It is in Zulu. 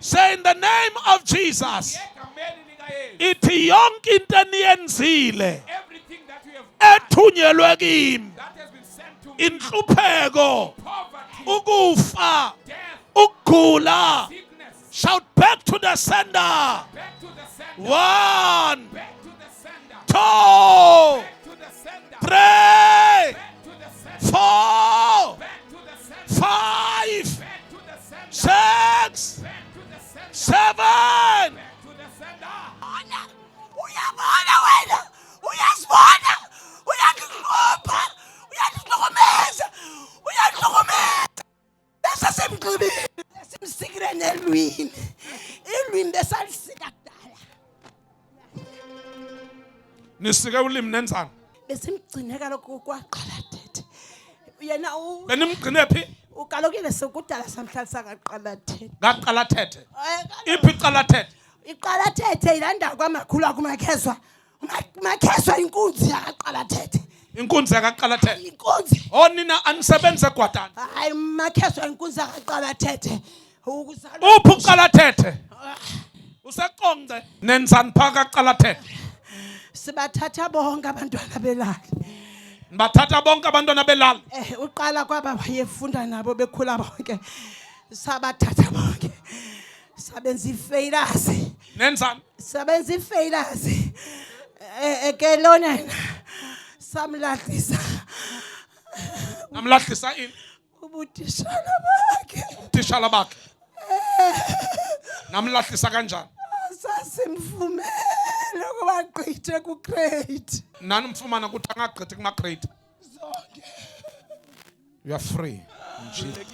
Say in the name of Jesus. Ithi yonke into eniyenzile Everything that we have ethunyelwe kimi, that has been sent to me, inhlupheko, poverty, ukufa, death, ukugula, sickness, shout back to the sender. back to the sender, 1, back to the sender, 2, back to the sender, 3, back to the sender, 4, back to the sender, 5, back to the sender, 6, back to the sender, 7. back to the sender. Uyabona wena, uyasibona, uyangihlupha, uyangihlukumeza, uyangihlukumeza. Bese semgqibile, simsikire nelwimi. Ilwimi besalisika kudala. Nisike ulimi nenzani? Besimgcine kaloku kwaqalathethe. Yena Benimgcine phi? ukalokile sekudala samhlalisa kaqalathethe. Ngaqalathethe. Iphi iqalathethe? Iqalathethe ilanda kwamakhulu akumakheswa. Umakheswa inkunzi yakaqalathethe. Inkunzi yakaqalathethe. Inkunzi. Nina anisebenze egwadani. Hayi makheswa inkunzi yakaqalathethe. Uphi uqalathethe? Useqonce nenzani phaka qalathethe? Sibathatha bonke abantwana belali. Bathatha bonke abantwana belali. Uqala kwaba wayefunda nabo bekhula bonke. Sabathatha bonke. Sabenza ifailures. Nenzani? Sabenza ifailures. Ekelona samlahlisa. Namlahlisa ini? Ubutitshala bakhe. Utitshala bakhe. Namlahlisa kanjani? Sasimvumela ukuba gqithe ku-grade. Nani mfumana ukuthi angagqithi kuma-grade. Zonke. You are free. In Jesus.